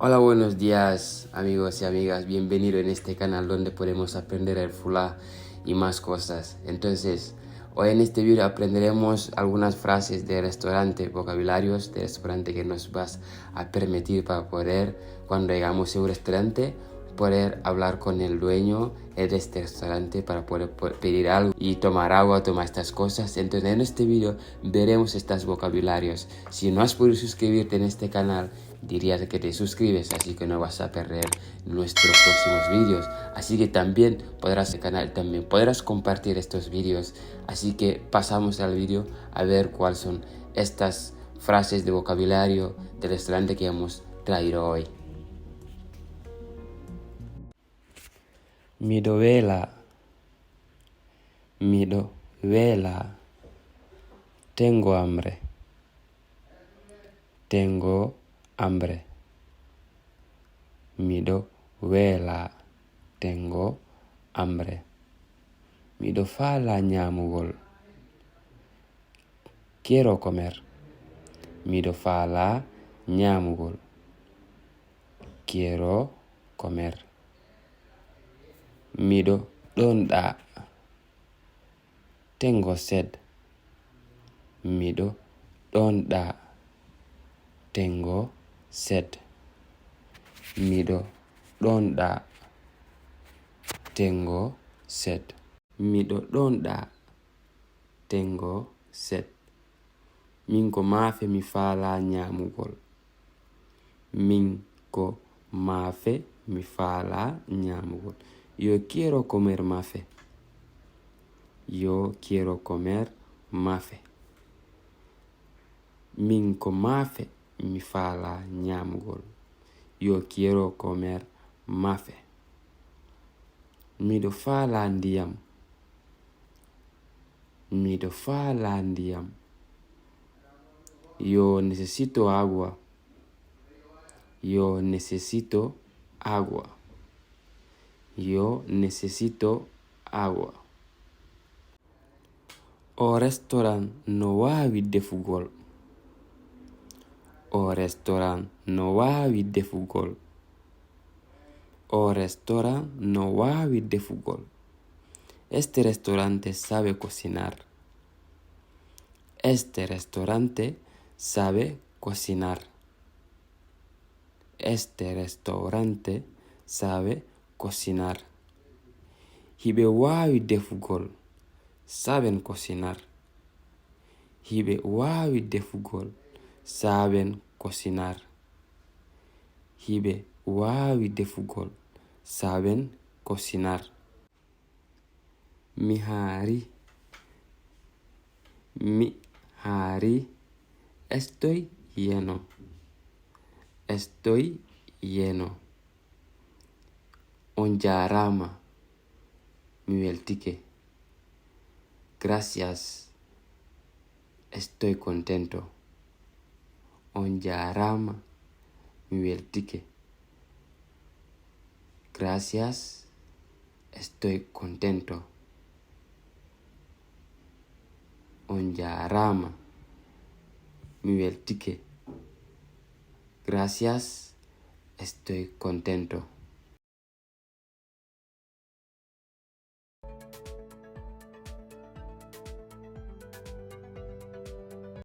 Hola, buenos días amigos y amigas, bienvenido en este canal donde podemos aprender el fulá y más cosas. Entonces, hoy en este video aprenderemos algunas frases de restaurante, vocabularios de restaurante que nos vas a permitir para poder, cuando llegamos a un restaurante, poder hablar con el dueño de este restaurante para poder pedir algo y tomar agua, tomar estas cosas. Entonces en este video veremos estos vocabularios. Si no has podido suscribirte en este canal, diría que te suscribes, así que no vas a perder nuestros próximos vídeos. Así que también podrás compartir estos vídeos. Así que pasamos al vídeo a ver cuáles son estas frases de vocabulario del restaurante que hemos traído hoy. Mi dovela, tengo hambre, mi dovela, tengo hambre, mi do fala ñamugol, quiero comer, mi do fala ñamugol, quiero comer, mi do donda, tengo sed, mi do donda, tengo sed, mi do donda, tengo sed, mi do donda, tengo sed. Min ko maafe mi faala ñaamugol. Min ko maafe mi faala ñaamugol. Yo quiero comer maafe. Yo quiero comer maafe. Min ko maafe mi faala ñaamugol. Yo quiero comer maafe. Miɗo faala ndiyam. Miɗo faala ndiyam. Yo necesito agua. Yo necesito agua. Yo necesito agua. O restaurant no waawi defugol. O restaurant no waawi defugol. O restaurant no waawi defugol. Este restaurante sabe cocinar. Este restaurante sabe cocinar. Este restaurante sabe cocinar. Hiɓe waawi defugol. Saben cocinar. Hiɓe waawi defugol. Saben cocinar. Hiɓe waawi defugol. Saben cocinar. Mi haari. Estoy lleno. Estoy lleno. On jaaraama. Mi weltike. Gracias. Estoy contento. On jaaraama. Mi weltike. Gracias. Estoy contento. On jaaraama. Mi weltike. Gracias. Estoy contento.